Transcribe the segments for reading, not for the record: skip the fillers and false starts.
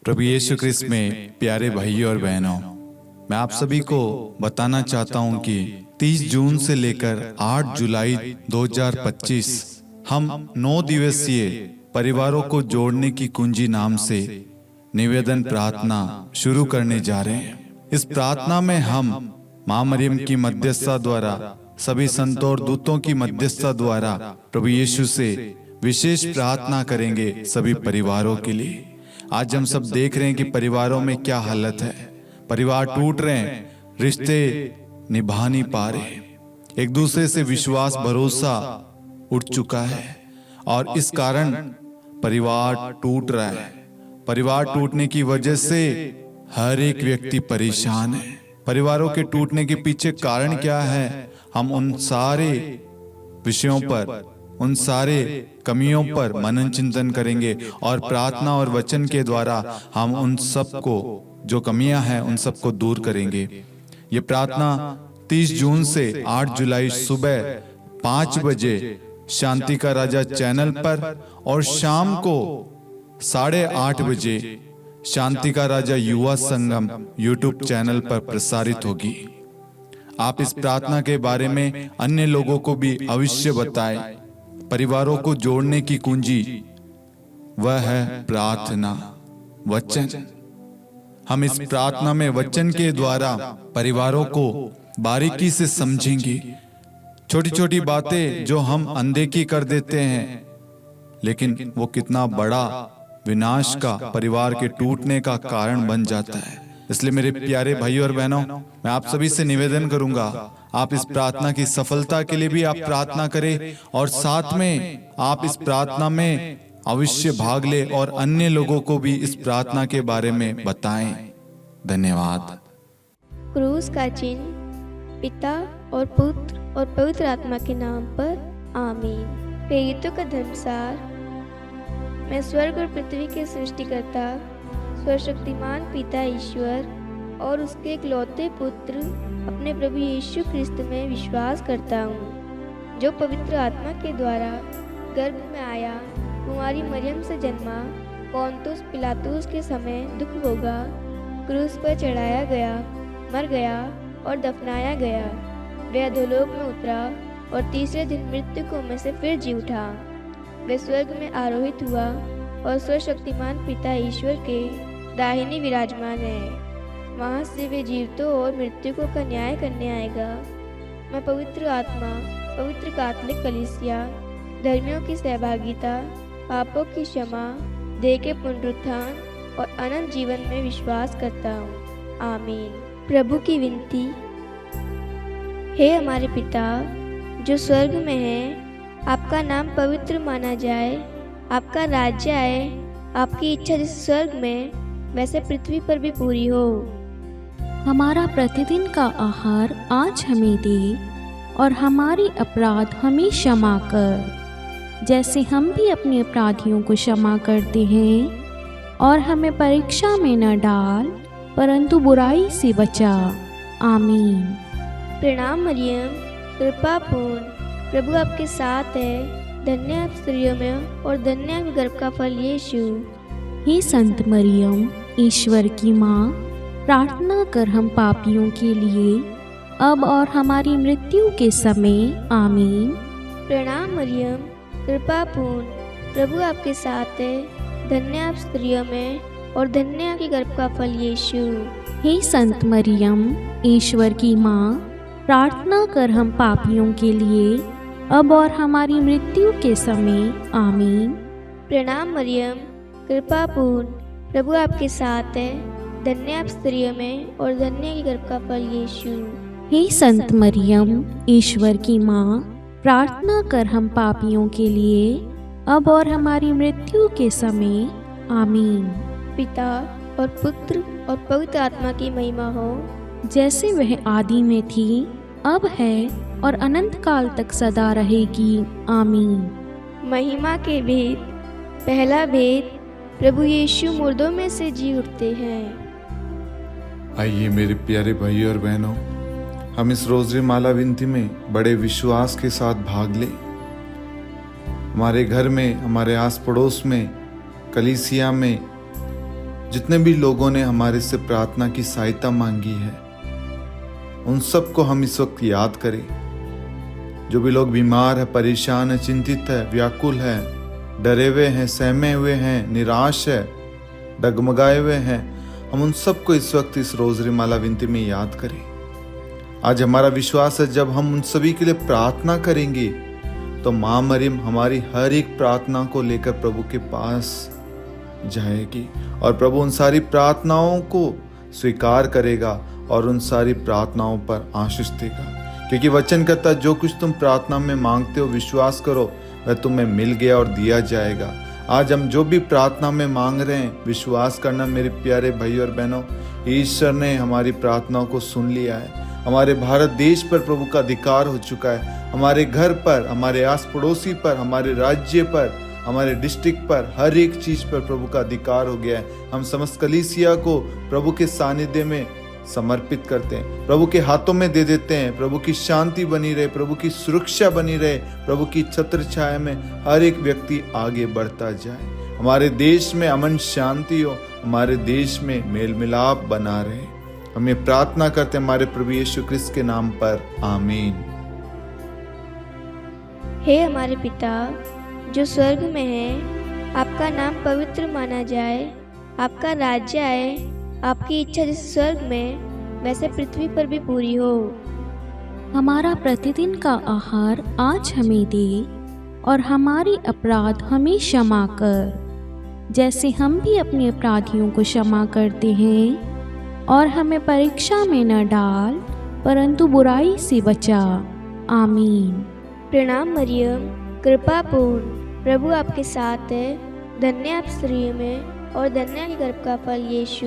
प्रभु यीशु ख्रिस्त में प्यारे भाइयों और बहनों, मैं आप सभी को बताना चाहता हूं कि 30 जून से लेकर 8 जुलाई 2025 हम 9 दिवसीय परिवारों को जोड़ने की कुंजी नाम से निवेदन प्रार्थना शुरू करने जा रहे हैं। इस प्रार्थना में हम मां मरियम की मध्यस्थता द्वारा, सभी संतों और दूतों की मध्यस्थता द्वारा प्रभु यीशु से विशेष प्रार्थना करेंगे सभी परिवारों के लिए। आज हम सब देख रहे हैं कि परिवारों में क्या हालत है। परिवार टूट रहे हैं, रिश्ते निभा नहीं पा रहे, एक दूसरे से विश्वास भरोसा उठ चुका है और इस कारण परिवार टूट रहा है। परिवार टूटने की वजह से हर एक व्यक्ति परेशान है। परिवारों के टूटने के पीछे कारण क्या है, हम उन सारे विषयों पर, उन सारे कमियों पर मनन चिंतन करेंगे और प्रार्थना और वचन के द्वारा हम उन सब को, जो कमियां हैं, उन सब को दूर करेंगे। ये प्रार्थना 30 जून से 8 जुलाई सुबह 5 बजे शांति का राजा चैनल पर और शाम को 8:30 बजे शांति का राजा युवा संगम यूट्यूब चैनल पर प्रसारित होगी। आप इस प्रार्थना के बारे में अन्य लोगों को भी अवश्य बताएं। परिवारों को जोड़ने की कुंजी वह है प्रार्थना, वचन। हम इस प्रार्थना में वचन के द्वारा परिवारों को बारीकी से समझेंगे। छोटी छोटी बातें जो हम अनदेखी कर देते हैं, लेकिन वो कितना बड़ा विनाश का, परिवार के टूटने का कारण बन जाता है। इसलिए मेरे प्यारे भाइयों और बहनों, मैं आप सभी से निवेदन करूंगा, आप इस प्रार्थना की सफलता के लिए भी आप प्रार्थना करें और साथ में आप इस प्रार्थना में अवश्य भाग ले और अन्य लोगों को भी इस प्रार्थना के बारे में बताएं। धन्यवाद। क्रूस का चिन्ह पिता और पुत्र और पवित्र आत्मा के नाम पर आमीन। प्रेरितों का धर्मसार। मैं स्वर्ग और पृथ्वी के सृष्टिकर्ता सर्वशक्तिमान पिता ईश्वर और उसके इकलौते पुत्र अपने प्रभु यीशु ख्रिस्त में विश्वास करता हूँ, जो पवित्र आत्मा के द्वारा गर्भ में आया, कुंवारी मरियम से जन्मा, पोंतुस पिलातुस के समय दुख भोगा, क्रूस पर चढ़ाया गया, मर गया और दफनाया गया। वह अधोलोक में उतरा और तीसरे दिन मृत्यु को में से फिर जी उठा। वह स्वर्ग में आरोहित हुआ और सर्वशक्तिमान पिता ईश्वर के दाहिने विराजमान है। वहाँ से वे जीवितों और मृतकों का न्याय करने आएगा। मैं पवित्र आत्मा, पवित्र कैथोलिक कलीसिया, धर्मियों की सहभागिता, पापों की क्षमा, देह के पुनरुत्थान और अनंत जीवन में विश्वास करता हूँ। आमीन। प्रभु की विनती। हे हमारे पिता जो स्वर्ग में है, आपका नाम पवित्र माना जाए, आपका राज्य आए, आपकी इच्छा जैसे स्वर्ग में वैसे पृथ्वी पर भी पूरी हो। हमारा प्रतिदिन का आहार आज हमें दे और हमारी अपराध हमें क्षमा कर, जैसे हम भी अपने अपराधियों को क्षमा करते हैं, और हमें परीक्षा में न डाल परंतु बुराई से बचा। आमीन। प्रणाम मरियम, कृपा पूर्ण, प्रभु आपके साथ है, धन्य आप स्त्रियों में और धन्य आपके गर्भ का फल यीशु। हे संत मरियम, ईश्वर की माँ, प्रार्थना कर हम पापियों के लिए अब और हमारी मृत्यु के समय। आमीन। प्रणाम मरियम, कृपा पूर्ण, प्रभु आपके साथ है, धन्य आप स्त्रियों में और धन्य आपके गर्भ का फल यीशु। हे संत मरियम, ईश्वर की माँ, प्रार्थना कर हम पापियों के लिए अब और हमारी मृत्यु के समय। आमीन। प्रणाम मरियम, कृपा पूर्ण, प्रभु आपके साथ है, धन्य आप स्त्रियों में और धन्य के गर्भ का फल यीशु। हे संत मरियम, ईश्वर की माँ, प्रार्थना कर हम पापियों के लिए अब और हमारी मृत्यु के समय। आमीन। पिता और पुत्र और पवित्र आत्मा की महिमा हो, जैसे वह आदि में थी, अब है और अनंत काल तक सदा रहेगी। आमीन। महिमा के भेद। पहला भेद, प्रभु यीशु मुर्दों में से जी उठते हैं। आइए मेरे प्यारे भाइयों और बहनों, हम इस रोज़री माला विनती में बड़े विश्वास के साथ भाग लें। हमारे घर में, हमारे आस पड़ोस में, कलीसिया में जितने भी लोगों ने हमारे से प्रार्थना की सहायता मांगी है, उन सबको हम इस वक्त याद करें। जो भी लोग बीमार है, परेशान है, चिंतित है, व्याकुल है, डरे हुए हैं, सहमे हुए हैं, निराश है, डगमगाए हुए हैं, हम उन सबको इस वक्त इस रोजरी माला विनती में याद करें। आज हमारा विश्वास है, जब हम उन सभी के लिए प्रार्थना करेंगे तो माँ मरियम हमारी हर एक प्रार्थना को लेकर प्रभु के पास जाएगी और प्रभु उन सारी प्रार्थनाओं को स्वीकार करेगा और उन सारी प्रार्थनाओं पर आशीष देगा। क्योंकि वचन कहता है, जो कुछ तुम प्रार्थना में मांगते हो विश्वास करो वह तुम्हें मिल गया और दिया जाएगा। आज हम जो भी प्रार्थना में मांग रहे हैं, विश्वास करना मेरे प्यारे भाई और बहनों, ईश्वर ने हमारी प्रार्थनाओं को सुन लिया है। हमारे भारत देश पर प्रभु का अधिकार हो चुका है, हमारे घर पर, हमारे आस पड़ोसी पर, हमारे राज्य पर, हमारे डिस्ट्रिक्ट पर, हर एक चीज पर प्रभु का अधिकार हो गया है। हम समस्त कलीसिया को प्रभु के सानिध्य में समर्पित करते हैं, प्रभु के हाथों में दे देते हैं। प्रभु की शांति बनी रहे, प्रभु की सुरक्षा बनी रहे, प्रभु की छत्र छाया में हर एक व्यक्ति आगे बढ़ता जाए। हमारे देश में अमन शांति हो, हमारे देश में मेल मिलाप बना रहे। हमें प्रार्थना करते हैं हमारे प्रभु यीशु क्रिस्त के नाम पर, आमीन। हे हमारे पिता जो स्वर्ग में है, आपका नाम पवित्र माना जाए, आपका राज्य आए, आपकी इच्छा जैसे स्वर्ग में वैसे पृथ्वी पर भी पूरी हो। हमारा प्रतिदिन का आहार आज हमें दे और हमारे अपराध हमें क्षमा कर, जैसे हम भी अपने अपराधियों को क्षमा करते हैं, और हमें परीक्षा में न डाल परंतु बुराई से बचा। आमीन। प्रणाम मरियम, कृपा पूर्ण, प्रभु आपके साथ है, धन्य आप स्त्रियों में और धन्य के गर्भ का फल यीशु।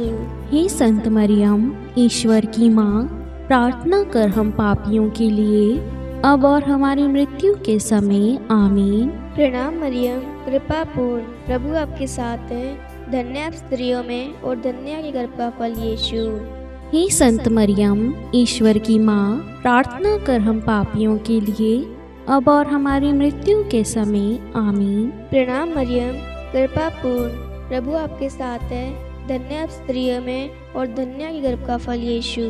हे संत मरियम, ईश्वर की माँ, प्रार्थना कर हम पापियों के लिए, अब और हमारी मृत्यु के समय। आमीन। प्रणाम मरियम, कृपा पूर्ण, प्रभु आपके साथ है, धन्य आप स्त्रियों में और धन्य के गर्भ का फल यीशु। हे संत मरियम, ईश्वर की माँ, प्रार्थना कर हम पापियों के लिए, अब और हमारी मृत्यु के समय। आमीन। प्रणाम मरियम, कृपा पूर्ण, प्रभु आपके साथ है, धन्य आप स्त्रियों में और धन्य के गर्भ का फल यीशु।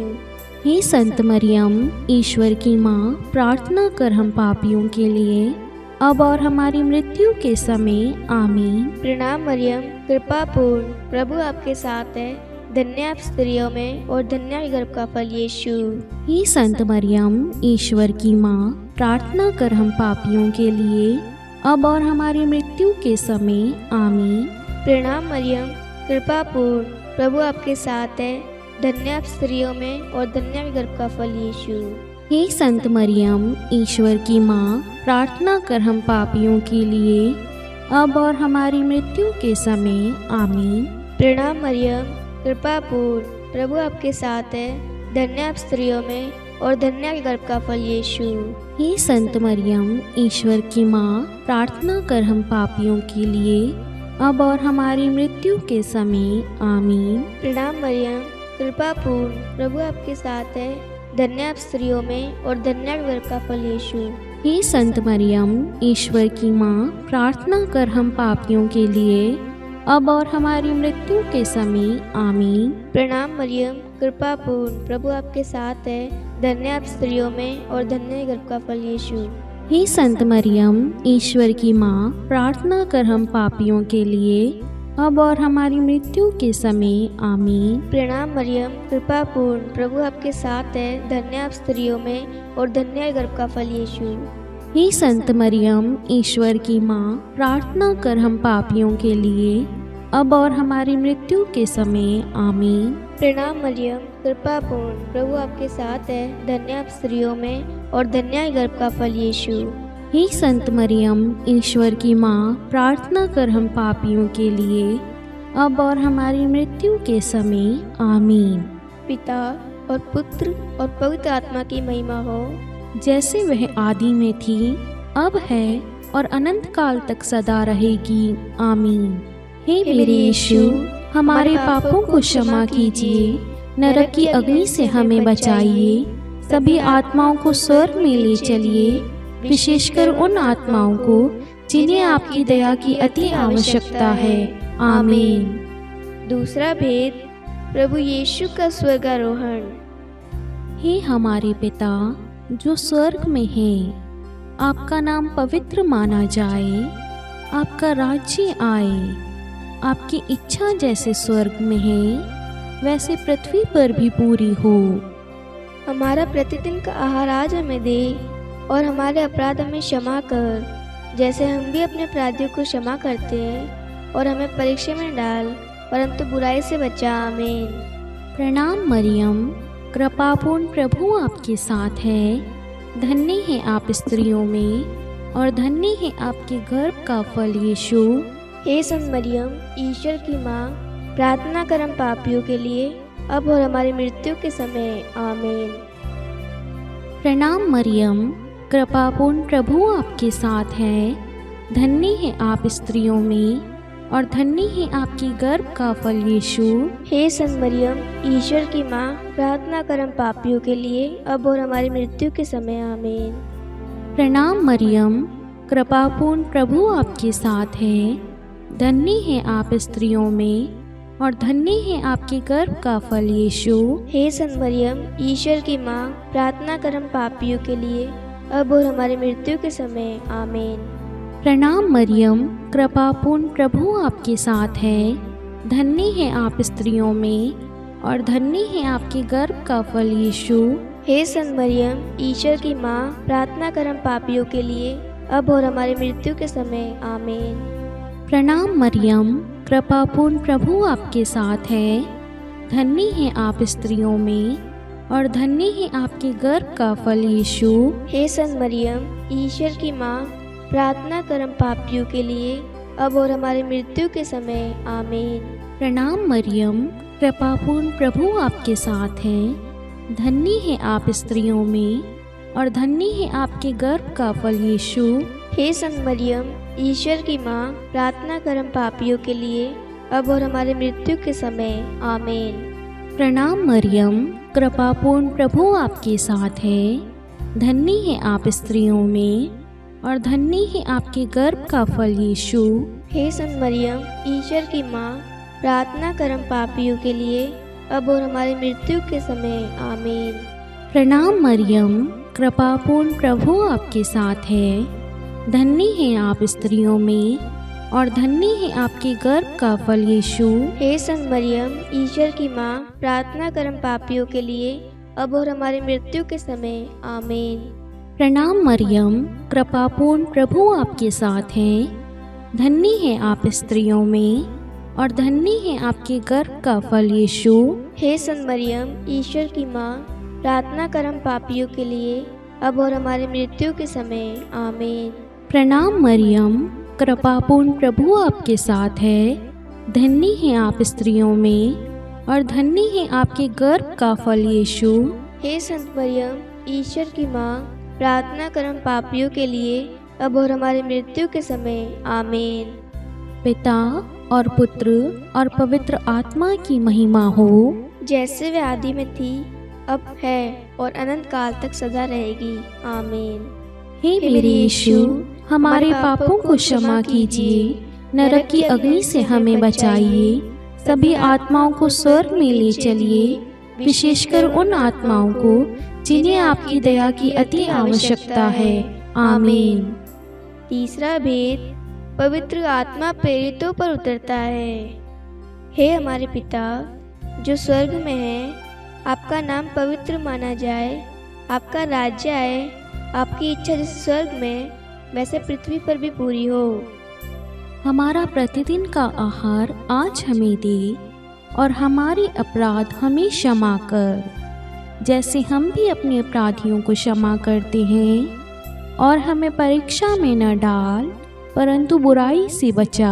हे संत मरियम, ईश्वर की माँ, प्रार्थना कर हम पापियों के लिए, अब और हमारी मृत्यु के समय। आमीन। प्रणाम मरियम, कृपा पूर्ण, प्रभु आपके साथ है, धन्य आप स्त्रियों में और धन्य के गर्भ का फल यीशु। हे संत मरियम, ईश्वर की माँ, प्रार्थना कर हम पापियों के लिए, अब और हमारी मृत्यु के समय। आमीन। प्रणाम मरियम, कृपा पूर्ण, प्रभु आपके साथ है, धन्य आप स्त्रियों में और धन्य के गर्भ का फल यीशु। हे संत मरियम, ईश्वर की माँ, प्रार्थना कर हम पापियों के लिए, अब और हमारी मृत्यु के समय। आमीन। प्रणाम मरियम, कृपा पूर्ण, प्रभु आपके साथ है, धन्य आप स्त्रियों में और धन्य के गर्भ का फल यीशु। हे संत मरियम, ईश्वर की माँ, प्रार्थना कर हम पापियों के लिए, अब और हमारी मृत्यु के समय। आमीन। प्रणाम मरियम, कृपा पूर्ण, प्रभु आपके साथ है, धन्य आप स्त्रियों में और धन्य के गर्भ का फल यीशु। हे संत मरियम, ईश्वर की माँ, प्रार्थना कर हम पापियों के लिए, अब और हमारी मृत्यु के समय। आमीन। प्रणाम मरियम, कृपा पूर्ण, प्रभु आपके साथ है, धन्य आप स्त्रियों में और धन्य के गर्भ का फल यीशु। हे संत मरियम, ईश्वर की माँ, प्रार्थना कर हम पापियों के लिए, अब और हमारी मृत्यु के समय। आमीन। प्रणाम मरियम, कृपा पूर्ण, प्रभु आपके साथ है, धन्य आप स्त्रियों में और धन्य के गर्भ का फल यीशु। हे संत मरियम, ईश्वर की माँ, प्रार्थना कर हम पापियों के लिए, अब और हमारी मृत्यु के समय। आमीन। प्रणाम मरियम, कृपा पूर्ण, प्रभु आपके साथ है, धन्य आप स्त्रियों में और धन्य के गर्भ का फल यीशु। हे संत मरियम, ईश्वर की माँ, प्रार्थना कर हम पापियों के लिए, अब और हमारी मृत्यु के समय। आमीन। पिता और पुत्र और पवित्र आत्मा की महिमा हो, जैसे वह आदि में थी, अब है और अनंत काल तक सदा रहेगी। आमीन। हे मेरे यीशु, हमारे पापों को क्षमा कीजिए, नरक की अग्नि से हमें बचाइए, सभी आत्माओं को स्वर्ग में ले चलिए, विशेषकर उन आत्माओं को जिन्हें आपकी दया की अति आवश्यकता है। आमीन। दूसरा भेद, प्रभु यीशु का स्वर्गारोहण। हे हमारे पिता जो स्वर्ग में है, आपका नाम पवित्र माना जाए, आपका राज्य आए, आपकी इच्छा जैसे स्वर्ग में है वैसे पृथ्वी पर भी पूरी हो। हमारा प्रतिदिन का आहार आज हमें दे, और हमारे अपराध हमें क्षमा कर, जैसे हम भी अपने अपराधियों को क्षमा करते हैं, और हमें परीक्षा में डाल, परंतु बुराई से बचा। आमीन। प्रणाम मरियम, कृपापूर्ण प्रभु आपके साथ है, धन्य है आप स्त्रियों में और धन्य है आपके गर्भ का फल यीशु। हे संत मरियम, ईश्वर की माँ, प्रार्थना कर हम पापियों के लिए, अब और हमारी मृत्यु के समय। आमीन। प्रणाम मरियम, कृपापूर्ण प्रभु आपके साथ है, धन्य है आप स्त्रियों में और धन्य है आपकी गर्भ का फल यीशु। हे संत मरियम, ईश्वर की माँ, प्रार्थना कर हम पापियों के लिए, अब और हमारी मृत्यु के समय। आमीन। प्रणाम मरियम, कृपापूर्ण प्रभु आपके साथ है, धन्य है आप स्त्रियों में और धन्य है आपके गर्भ का फल यीशु। हे संत मरियम, ईश्वर की माँ, प्रार्थना कर हम पापियों के लिए, अब और हमारी मृत्यु के समय। आमीन। प्रणाम मरियम, कृपापूर्ण प्रभु आपके साथ है, धन्य है आप स्त्रियों में और धन्य है आपके गर्भ का फल यीशु। हे संत मरियम, ईश्वर की माँ, प्रार्थना कर हम पापियों के लिए, अब और हमारी मृत्यु के समय। आमीन। प्रणाम मरियम, कृपापूर्ण प्रभु आपके साथ है, धन्य है आप स्त्रियों में और धन्य है आपके गर्भ का फल यीशु। हे संत मरियम, ईश्वर की माँ, प्रार्थना कर हम पापियों के लिए, अब और हमारी मृत्यु के समय। आमीन। प्रणाम मरियम, कृपापूर्ण प्रभु आपके साथ है, धन्य है आप स्त्रियों में और धन्य है आपके गर्भ का फल यीशु। हे संत मरियम, ईश्वर की माँ, प्रार्थना कर हम पापियों के लिए, अब और हमारी मृत्यु के समय। आमीन। प्रणाम मरियम, कृपापूर्ण प्रभु आपके साथ है, धन्य है आप स्त्रियों में और धन्य है आपके गर्भ का फल यीशु। हे संत मरियम, ईश्वर की माँ, प्रार्थना कर हम पापियों के लिए, अब और हमारी मृत्यु के समय। आमीन। प्रणाम मरियम, कृपापूर्ण प्रभु आपके साथ है, धन्य है आप स्त्रियों में और धन्य है आपके गर्भ का फल यीशु। हे संत मरियम, ईश्वर की माँ, प्रार्थना कर हम पापियों के लिए, अब और हमारी मृत्यु के समय। आमीन। प्रणाम मरियम, कृपापूर्ण प्रभु आपके साथ है, धन्य है आप स्त्रियों में और धन्य है आपके गर्भ का फल यीशु। हे संत मरियम, ईश्वर की माँ, प्रार्थना कर हम पापियों के लिए, अब और हमारी मृत्यु के समय। आमीन। प्रणाम मरियम, कृपापूर्ण प्रभु आपके साथ है, धन्य है आप स्त्रियों में और धन्य है आपके गर्भ का फल यीशु। हे संत मरियम, ईश्वर की माँ, प्रार्थना कर हम पापियों के लिए, अब और हमारी मृत्यु के समय। आमीन। पिता और पुत्र और पवित्र आत्मा की महिमा हो, जैसे वे आदि में थी, अब है और अनंत काल तक सदा रहेगी। आमीन। हे मेरे यीशु, हमारे पापों को क्षमा कीजिए, नरक की अग्नि से हमें बचाइए, सभी आत्माओं को स्वर्ग में ले चलिए, विशेषकर उन आत्माओं को जिन्हें आपकी दया की अति आवश्यकता है। आमीन। तीसरा भेद, पवित्र आत्मा प्रेरितों पर उतरता है। हे हमारे पिता जो स्वर्ग में है, आपका नाम पवित्र माना जाए, आपका राज्य आए, आपकी इच्छा जैसे स्वर्ग में वैसे पृथ्वी पर भी पूरी हो। हमारा प्रतिदिन का आहार आज हमें दे और हमारे अपराध हमें क्षमा कर, जैसे हम भी अपने अपराधियों को क्षमा करते हैं, और हमें परीक्षा में न डाल परंतु बुराई से बचा।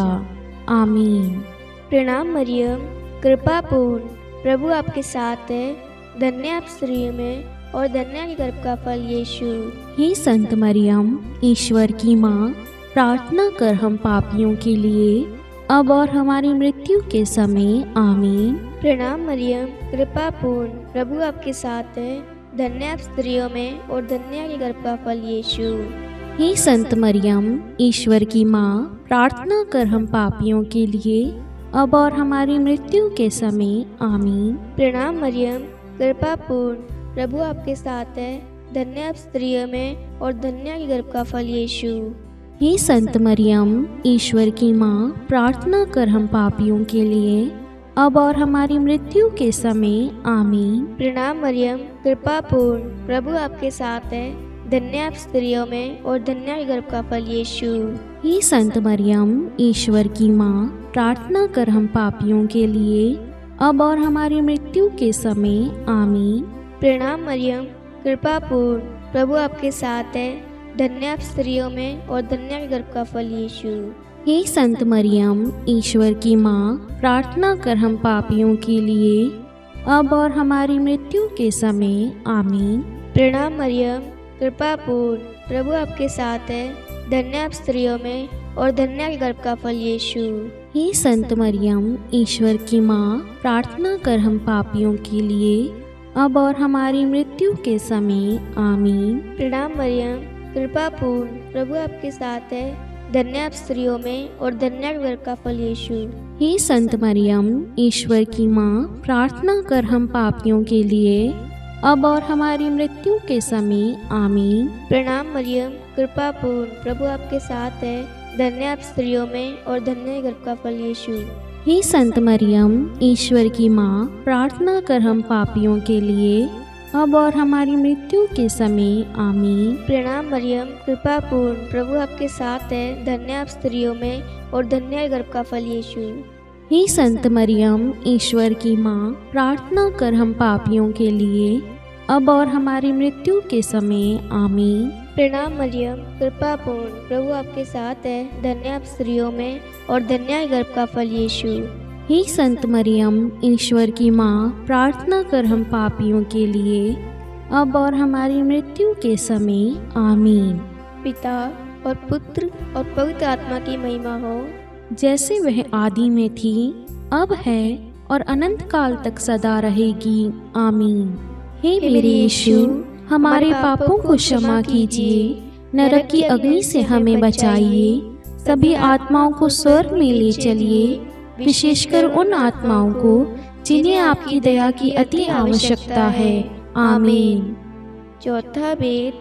आमीन। प्रणाम मरियम, कृपा पूर्ण, प्रभु आपके साथ है, धन्य आप स्त्रियों में और धन्य आपके गर्भ का फल यीशु। हे संत मरियम, ईश्वर की माँ, प्रार्थना कर हम पापियों के लिए, अब और हमारी मृत्यु के समय। आमीन। प्रणाम मरियम, कृपा पूर्ण, प्रभु आपके साथ है, धन्य आप स्त्रियों में और धन्य आपके गर्भ का फल यीशु। हे संत मरियम, ईश्वर की माँ, प्रार्थना कर हम पापियों के लिए, अब और हमारी मृत्यु के समय आमीन। प्रणाम मरियम, कृपा पूर्ण, प्रभु आपके साथ है। धन्य आप स्त्रियों में और धन्य आपके गर्भ का फल यीशु। हे संत मरियम, ईश्वर की माँ, प्रार्थना कर हम पापियों के लिए, अब और हमारी मृत्यु के समय आमीन। प्रणाम मरियम, कृपा पूर्ण, प्रभु आपके साथ है। धन्य आप स्त्रियों में और धन्य आपके गर्भ का फल यीशु। हे संत मरियम, ईश्वर की माँ, प्रार्थना कर हम पापियों के लिए, अब और हमारी मृत्यु के समय आमीन। प्रणाम मरियम, कृपा पूर्ण, प्रभु आपके साथ है। धन्य आप स्त्रियों में और धन्य आपके गर्भ का फल यीशु। हे संत मरियम, ईश्वर की माँ, प्रार्थना कर हम पापियों के लिए, अब और हमारी मृत्यु के समय आमीन। प्रणाम मरियम, कृपा पूर्ण, प्रभु आपके साथ है। धन्य आप स्त्रियों में और धन्य आपके गर्भ का फल यीशु। हे संत मरियम, ईश्वर की माँ, प्रार्थना कर हम पापियों के लिए, अब और हमारी मृत्यु के समय आमीन। प्रणाम मरियम, कृपा पूर्ण, प्रभु आपके साथ है। धन्य आप स्त्रियों में और धन्य आपके गर्भ का फल यीशु। हे संत मरियम, ईश्वर की माँ, प्रार्थना कर हम पापियों के लिए, अब और हमारी मृत्यु के समय आमीन। प्रणाम मरियम, कृपा पूर्ण, प्रभु आपके साथ है। धन्य आप स्त्रियों में और धन्य गर्भ का फल यीशु। हे संत मरियम, ईश्वर की माँ, प्रार्थना कर हम पापियों के लिए, अब और हमारी मृत्यु के समय आमीन। प्रणाम मरियम, कृपा पूर्ण, प्रभु आपके साथ है। धन्य आप स्त्रियों में और धन्य गर्भ का फल यीशु। हे संत मरियम, ईश्वर की माँ, प्रार्थना कर हम पापियों के लिए, अब और हमारी मृत्यु के समय आमीन। प्रणाम मरियम, कृपा पूर्ण, प्रभु आपके साथ है। धन्य आप स्त्रियों में और धन्य गर्भ का फल यीशु। हे संत मरियम, ईश्वर की माँ, प्रार्थना कर हम पापियों के लिए, अब और हमारी मृत्यु के समय आमीन। पिता और पुत्र और पवित्र आत्मा की महिमा हो, जैसे वह आदि में थी, अब है और अनंत काल तक सदा रहेगी आमीन। हे मेरे यीशु, हमारे पापों को क्षमा कीजिए, नरक की अग्नि से हमें बचाइए, सभी आत्माओं को स्वर्ग में ले चलिए, विशेषकर उन आत्माओं को जिन्हें आपकी दया की अति आवश्यकता है आमीन। चौथा वेद,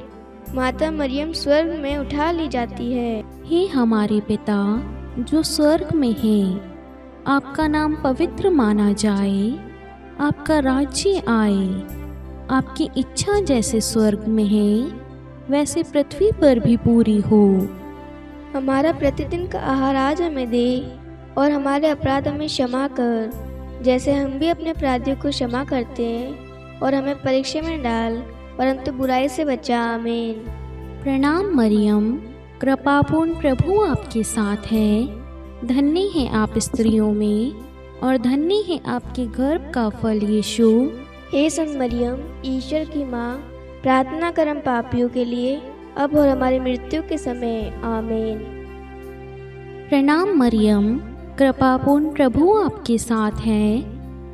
माता मरियम स्वर्ग में उठा ली जाती है। हे हमारे पिता जो स्वर्ग में है, आपका नाम पवित्र माना जाए, आपका राज्य आए, आपकी इच्छा जैसे स्वर्ग में है वैसे पृथ्वी पर भी पूरी हो। हमारा प्रतिदिन का आहार आज हमें दे और हमारे अपराध हमें क्षमा कर, जैसे हम भी अपने अपराधियों को क्षमा करते हैं, और हमें परीक्षा में डाल परंतु बुराई से बचा आमीन। प्रणाम मरियम, कृपापूर्ण, प्रभु आपके साथ है। धन्य है आप स्त्रियों में और धन्य है आपके गर्भ का फल यीशु। हे संत मरियम, ईश्वर की माँ, प्रार्थना कर हम पापियों के लिए, अब और हमारी मृत्यु के समय आमीन। प्रणाम मरियम, कृपापूर्ण, प्रभु आपके साथ है।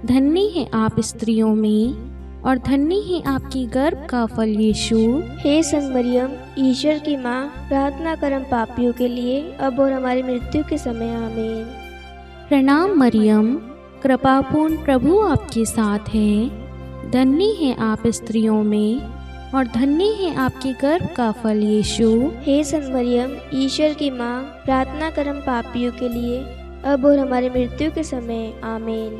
धन्य है आप स्त्रियों में और धन्य है आपकी गर्भ का फल यीशु। हे संत मरियम, ईश्वर की माँ, प्रार्थना कर हम पापियों के लिए, अब और हमारी मृत्यु के समय आमीन। प्रणाम मरियम, कृपापूर्ण, प्रभु आपके साथ है। धन्य है आप स्त्रियों में और धन्य है आपके गर्भ का फल यीशु। हे संत मरियम, ईश्वर की माँ, प्रार्थना कर हम पापियों के लिए, अब और हमारी मृत्यु के समय आमीन।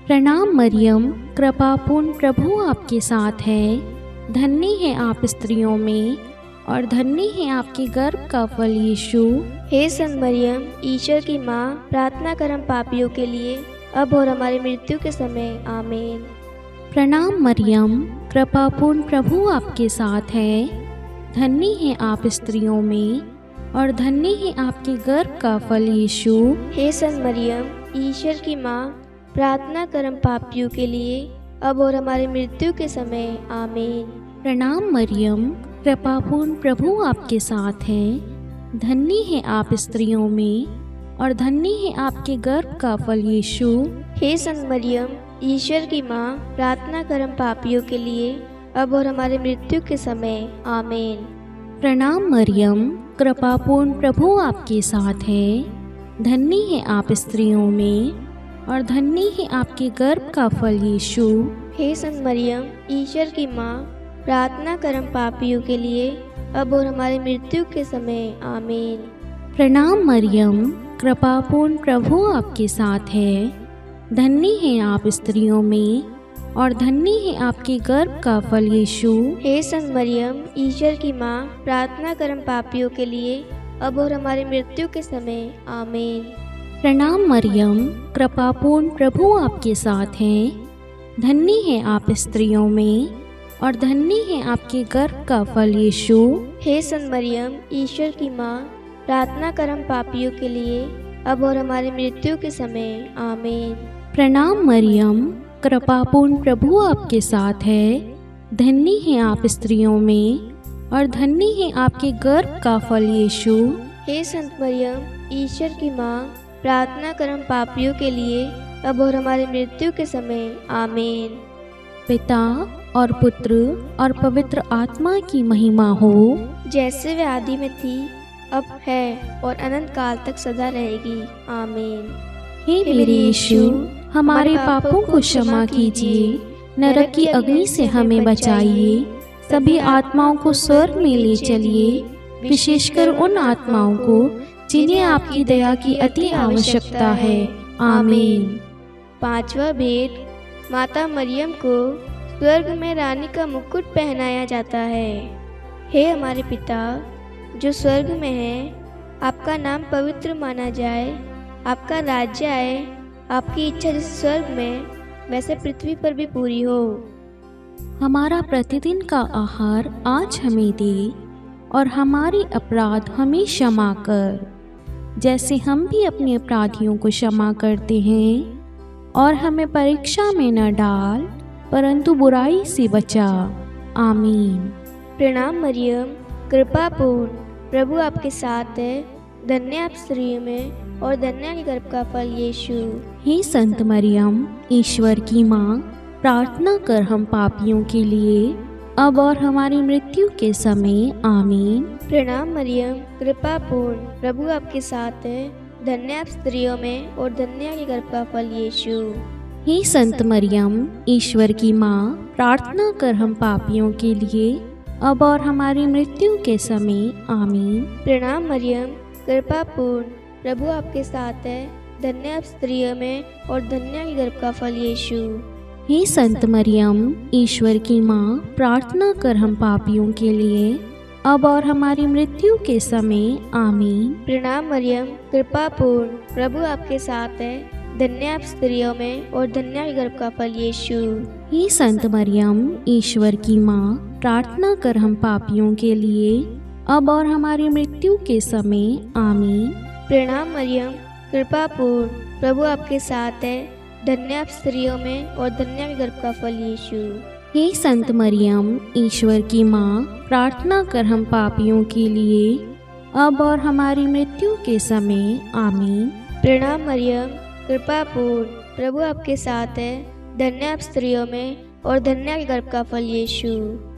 प्रणाम मरियम, कृपापूर्ण, प्रभु आपके साथ है। धन्य है आप स्त्रियों में और धन्य है आपके गर्भ का फल यीशु। हे संत मरियम, ईश्वर की माँ, प्रार्थना कर हम पापियों के लिए, अब और हमारी मृत्यु के समय आमीन। प्रणाम मरियम, कृपापूर्ण, प्रभु आपके साथ है। धन्य है आप स्त्रियों में और धन्य है आपके गर्भ का फल यीशु। हे संत मरियम, ईश्वर की माँ, प्रार्थना कर हम पापियों के लिए, अब और हमारी मृत्यु के समय आमीन। प्रणाम मरियम, कृपापूर्ण, प्रभु आपके साथ है। धन्य है आप स्त्रियों में और धन्य है आपके गर्भ का फल यीशु। हे संत मरियम, ईश्वर की माँ, प्रार्थना कर हम पापियों के लिए, अब और हमारे मृत्यु के समय आमीन। प्रणाम मरियम, कृपापूर्ण, प्रभु आपके साथ है। धन्य है आप स्त्रियों में और धन्य है आपके गर्भ का फल यीशु। हे संत मरियम, ईश्वर की माँ, प्रार्थना कर हम पापियों के लिए, अब और हमारी मृत्यु के समय। आमीन। प्रणाम मरियम, कृपापूर्ण प्रभु आपके साथ है। धन्य है आप स्त्रियों में और धन्य है आपके गर्भ का फल यीशु। हे संत मरियम, ईश्वर की माँ, प्रार्थना कर हम पापियों के लिए, अब और हमारी मृत्यु के समय। आमीन। प्रणाम मरियम, कृपापूर्ण प्रभु आपके साथ है। धन्य है आप स्त्रियों में और धन्य है आपके गर्भ का फल यीशु। हे संत मरियम, ईश्वर की माँ, प्रार्थना कर हम पापियों के लिए, अब और हमारी मृत्यु के समय। आमीन। प्रणाम मरियम, कृपापूर्ण प्रभु आपके साथ है। धन्य है आप स्त्रियों में और धन्य है आपके गर्भ का फल यीशु। हे संत मरियम, ईश्वर की माँ, प्रार्थना कर हम पापियों के लिए, अब और हमारी मृत्यु के समय। आमीन। पिता और पुत्र और पवित्र आत्मा की महिमा हो, जैसे वे आदि में थी, अब है और अनंत काल तक सदा रहेगी। आमीन। हे मेरे यीशु, हमारे पापों को क्षमा कीजिए, नरक की अग्नि से हमें बचाइए, सभी आत्माओं को स्वर्ग में ले चलिए, विशेषकर उन आत्माओं को जिन्हें आपकी दया की अति आवश्यकता है। आमीन। पांचवा भेद, माता मरियम को स्वर्ग में रानी का मुकुट पहनाया जाता है। हे हमारे पिता जो स्वर्ग में है, आपका नाम पवित्र माना जाए, आपका राज्य आए, आपकी इच्छा जैसे स्वर्ग में वैसे पृथ्वी पर भी पूरी हो। हमारा प्रतिदिन का आहार आज हमें दे और हमारे अपराध हमें क्षमा कर, जैसे हम भी अपने अपराधियों को क्षमा करते हैं, और हमें परीक्षा में न डाल परंतु बुराई से बचा। आमीन। प्रणाम मरियम, कृपा पूर्ण, प्रभु आपके साथ है। धन्य आप स्त्रियों में और धन्य आपके गर्भ का फल यीशु। हे संत मरियम, ईश्वर की माँ, प्रार्थना कर हम पापियों के लिए, अब और हमारी मृत्यु के समय। आमीन। प्रणाम मरियम, कृपा पूर्ण, प्रभु आपके साथ है। धन्य आप स्त्रियों में और धन्य आपके गर्भ का फल यीशु। हे संत मरियम, ईश्वर की माँ, प्रार्थना कर हम पापियों के लिए, अब और हमारी मृत्यु के समय। आमीन। प्रणाम मरियम, कृपा पूर्ण, प्रभु आपके साथ है। धन्य आप स्त्रियों में और धन्य आपके गर्भ का फल यीशु। हे संत मरियम, ईश्वर की माँ, प्रार्थना कर हम पापियों के लिए, अब और हमारी मृत्यु के समय। आमीन। प्रणाम मरियम, कृपा पूर्ण, प्रभु आपके साथ है। धन्य आप स्त्रियों में और धन्य आपके गर्भ का फल यीशु। हे संत मरियम, ईश्वर की माँ, प्रार्थना कर हम पापियों के लिए, अब और हमारी मृत्यु के समय। आमीन। प्रणाम मरियम, कृपा पूर्ण, प्रभु आपके साथ है। धन्य आप स्त्रियों में और धन्य आपके गर्भ का फल यीशु। हे संत मरियम, ईश्वर की माँ, प्रार्थना कर हम पापियों के लिए, अब और हमारी मृत्यु के समय। आमीन। प्रणाम मरियम, कृपा पूर्ण, प्रभु आपके साथ है। धन्य आप स्त्रियों में और धन्य आपके गर्भ का फल यीशु।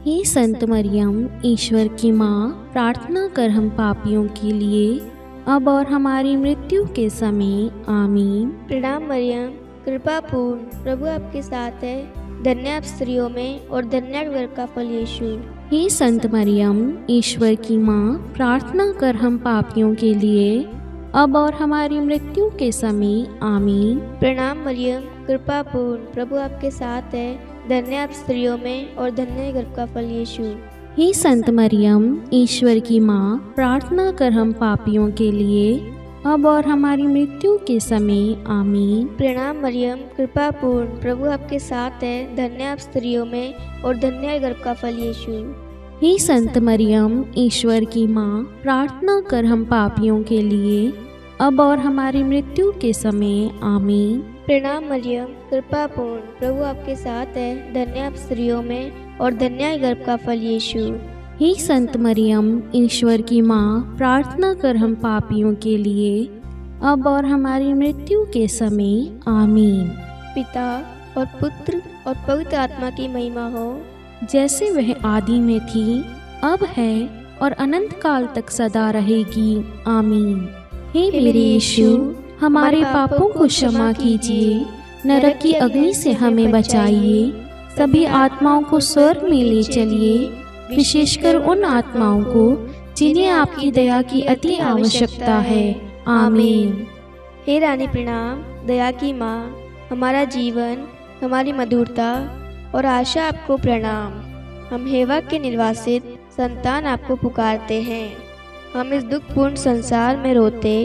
हे संत मरियम, ईश्वर की माँ, प्रार्थना कर हम पापियों के लिए, अब और हमारी मृत्यु के समय। आमीन। प्रणाम मरियम, कृपा पूर्ण, प्रभु आपके साथ है। धन्य आप स्त्रियों में और धन्य आपके गर्भ का फल यीशु। हे संत मरियम, ईश्वर की माँ, प्रार्थना कर हम पापियों के लिए, अब और हमारी मृत्यु के समय। आमीन। प्रणाम मरियम, कृपा पूर्ण, प्रभु आपके साथ है। धन्य आप स्त्रियों में और धन्य गर्भ का फल यीशु। हे संत मरियम, ईश्वर की माँ, प्रार्थना कर हम पापियों के लिए, अब और हमारी मृत्यु के समय। आमीन। प्रणाम मरियम, कृपा पूर्ण, प्रभु आपके साथ है। धन्य आप स्त्रियों में और धन्य गर्भ का फल यीशु। हे संत मरियम, ईश्वर की माँ, प्रार्थना कर हम पापियों के लिए, अब और हमारी मृत्यु के समय। आमीन। प्रणाम मरियम, कृपा पूर्ण, प्रभु आपके साथ है। धन्य आप स्त्रियों में और धन्य गर्भ का फल यीशु। हे संत मरियम, ईश्वर की माँ, प्रार्थना कर हम पापियों के लिए, अब और हमारी मृत्यु के समय। आमीन। पिता और पुत्र और पवित्र आत्मा की महिमा हो, जैसे वह आदि में थी, अब है और अनंत काल तक सदा रहेगी। आमीन। हे मेरे यीशु, हमारे पापों को क्षमा कीजिए, नरक की अग्नि से हमें बचाइए, सभी आत्माओं को स्वर्ग में ले चलिए, विशेषकर उन आत्माओं को जिन्हें आपकी दया की अति आवश्यकता है। आमीन। हे रानी प्रणाम, दया की माँ, हमारा जीवन, हमारी मधुरता और आशा आपको प्रणाम। हम हेवा के निर्वासित संतान आपको पुकारते हैं। हम इस दुखपूर्ण संसार में रोते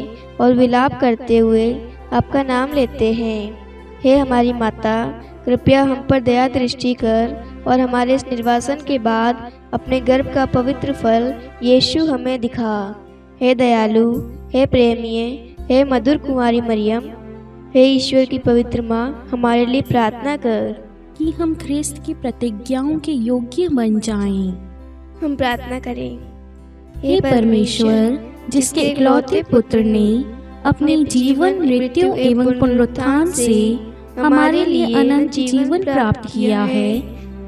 और विलाप करते हुए आपका नाम लेते हैं। हे हमारी माता, कृपया हम पर दया दृष्टि कर और हमारे इस निर्वासन के बाद अपने गर्भ का पवित्र फल यीशु हमें दिखा। हे दयालु, हे प्रेमीय, हे मधुर कुमारी मरियम, हे ईश्वर की पवित्र माँ, हमारे लिए प्रार्थना कर कि हम ख्रिस्त की प्रतिज्ञाओं के योग्य बन जाएं। हम प्रार्थना करें। हे परमेश्वर, जिसके इकलौते पुत्र ने अपने जीवन, मृत्यु एवं पुनरुत्थान से हमारे लिए अनंत जीवन प्राप्त किया है,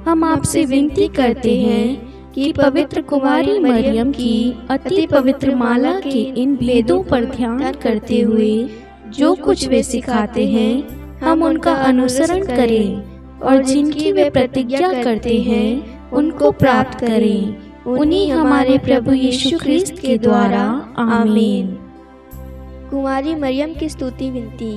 हम आपसे विनती करते हैं कि पवित्र कुमारी मरियम की अति पवित्र माला के इन भेदों पर ध्यान करते हुए जो कुछ वे सिखाते हैं, हम उनका अनुसरण करें और जिनकी वे प्रतिज्ञा करते हैं उनको प्राप्त करें। उन्हीं हमारे प्रभु यीशु ख्रिस्त के द्वारा। आमीन। कुमारी मरियम की स्तुति विनती।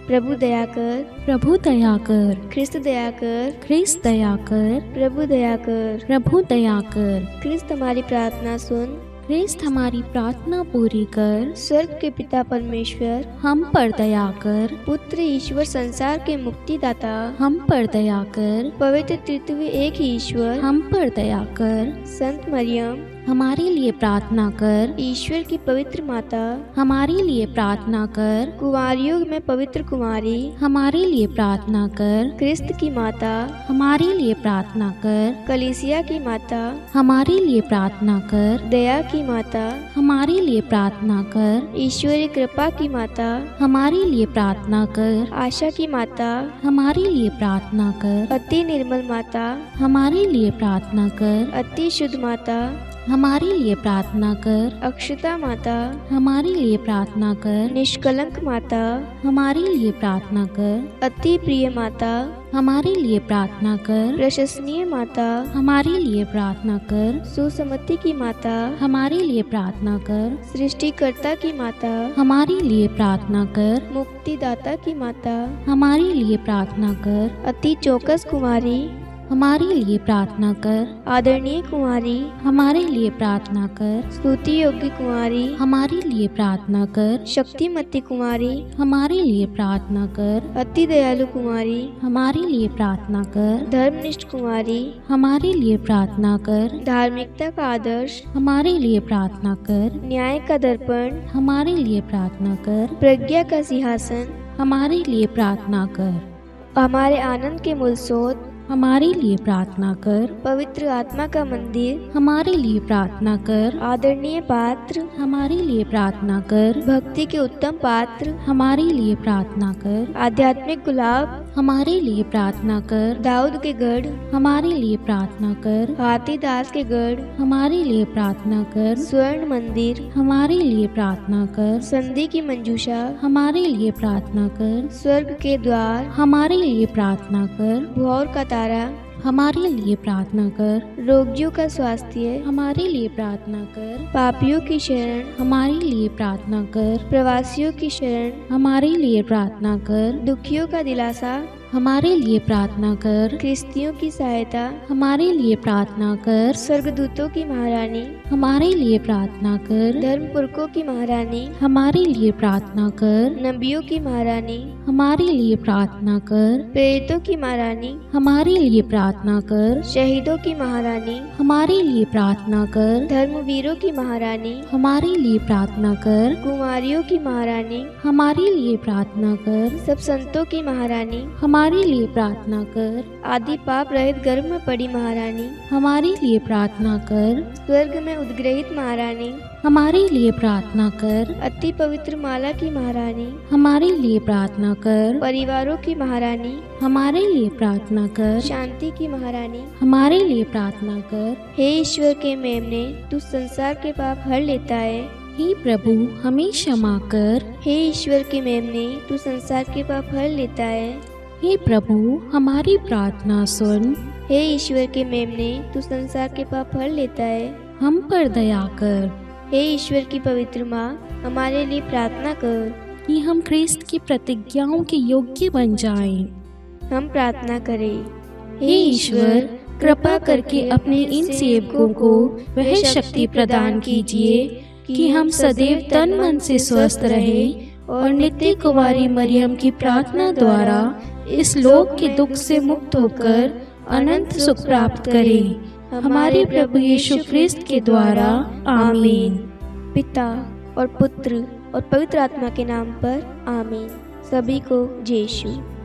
प्रभु दया कर, प्रभु दया कर, ख्रिस्त दया कर, ख्रिस्त दया कर, प्रभु दया कर, प्रभु दया कर, ख्रिस्त हमारी प्रार्थना सुन, ख्रिस्त हमारी प्रार्थना पूरी कर, स्वर्ग के पिता परमेश्वर हम पर दया कर, पुत्र ईश्वर संसार के मुक्तिदाता हम पर दया कर, पवित्र तृतीय एक ही ईश्वर हम पर दया कर, संत मरियम हमारे लिए प्रार्थना कर, ईश्वर की पवित्र माता हमारे लिए प्रार्थना कर, कुंवारियों में पवित्र कुमारी हमारे लिए प्रार्थना कर, क्रिस्त की माता हमारे लिए प्रार्थना कर, कलीसिया की माता हमारे लिए प्रार्थना कर, दया की माता हमारे लिए प्रार्थना कर, ईश्वरीय कृपा की माता हमारे लिए प्रार्थना कर, आशा की माता हमारे लिए प्रार्थना कर, अति निर्मल माता हमारे लिए प्रार्थना कर, अति शुद्ध माता हमारे लिए प्रार्थना कर, अक्षता माता हमारे लिए प्रार्थना कर, निष्कलंक माता हमारे लिए प्रार्थना कर, अति प्रिय माता हमारे लिए प्रार्थना कर, प्रशंसनीय माता हमारे लिए प्रार्थना कर, सुसमति की माता हमारे लिए प्रार्थना कर, सृष्टिकर्ता की माता हमारे लिए प्रार्थना कर, मुक्तिदाता की माता हमारे लिए प्रार्थना कर, अति चौकस कुमारी हमारे लिए प्रार्थना कर, आदरणीय कुमारी हमारे लिए प्रार्थना कर, स्तुति योग्य कुमारी हमारे लिए प्रार्थना कर, शक्तिमती कुमारी हमारे लिए प्रार्थना कर, अति दयालु कुमारी हमारे लिए प्रार्थना कर, धर्मनिष्ठ कुमारी हमारे लिए प्रार्थना कर, धार्मिकता का आदर्श हमारे लिए प्रार्थना कर, न्याय का दर्पण हमारे लिए प्रार्थना कर, प्रज्ञा का सिंहासन हमारे लिए प्रार्थना कर, हमारे आनंद के मूल स्रोत हमारे लिए प्रार्थना कर, पवित्र आत्मा का मंदिर हमारे लिए प्रार्थना कर, आदरणीय पात्र हमारे लिए प्रार्थना कर, भक्ति के उत्तम पात्र हमारे लिए प्रार्थना कर, आध्यात्मिक गुलाब हमारे लिए प्रार्थना कर, दाऊद के गढ़ हमारे लिए प्रार्थना कर, हाथीदास के गढ़ हमारे लिए प्रार्थना कर, स्वर्ण मंदिर हमारे लिए प्रार्थना कर, संधि की मंजूषा हमारे लिए प्रार्थना कर, स्वर्ग के द्वार हमारे लिए प्रार्थना कर, भौर का तारा हमारे लिए प्रार्थना कर, रोगियों का स्वास्थ्य हमारे लिए प्रार्थना कर, पापियों की शरण हमारे लिए प्रार्थना कर, प्रवासियों की शरण हमारे लिए प्रार्थना कर, दुखियों का दिलासा हमारे लिए प्रार्थना कर, ख्रिस्तियों की सहायता हमारे लिए प्रार्थना कर, स्वर्गदूतों की महारानी हमारे लिए प्रार्थना कर, धर्मपुरखों की महारानी हमारे लिए प्रार्थना कर, नबियों की महारानी हमारे लिए प्रार्थना कर, प्रेरितों की महारानी हमारे लिए प्रार्थना कर, शहीदों की महारानी हमारे लिए प्रार्थना कर, धर्मवीरों की महारानी हमारे लिए प्रार्थना कर, कुमारियों की महारानी हमारे लिए प्रार्थना कर, सब संतों की महारानी हमारे लिए प्रार्थना कर, आदि पाप रहित गर्भ में पड़ी महारानी हमारे लिए प्रार्थना कर, स्वर्ग में उद्ग्रहित महारानी हमारे लिए प्रार्थना कर, अति पवित्र माला की महारानी हमारे लिए प्रार्थना कर, परिवारों की महारानी हमारे लिए प्रार्थना कर, शांति की महारानी हमारे लिए प्रार्थना कर, हे ईश्वर के मेमने, तू संसार के पाप हर लेता है। हे प्रभु हमें क्षमा कर। हे ईश्वर के मेमने, तू संसार के पाप हर लेता है। हे प्रभु हमारी प्रार्थना सुन। हे ईश्वर के मेमने, तू संसार के पाप हर लेता है। हम पर दया कर हे ईश्वर की पवित्र माँ, हमारे लिए प्रार्थना कर कि हम ख्रिस्त की प्रतिज्ञाओं के योग्य बन जाएं। हम प्रार्थना करें। हे ईश्वर कृपा करके अपने इन सेवकों को वह शक्ति प्रदान कीजिए कि हम सदैव तन मन से स्वस्थ रहें और नित्य कुंवारी मरियम की प्रार्थना द्वारा इस लोक के दुख से मुक्त होकर अनंत सुख प्राप्त करें। हमारे प्रभु यीशु ख्रिस्त के द्वारा आमीन। पिता और पुत्र और पवित्र आत्मा के नाम पर आमीन। सभी को जय यीशु।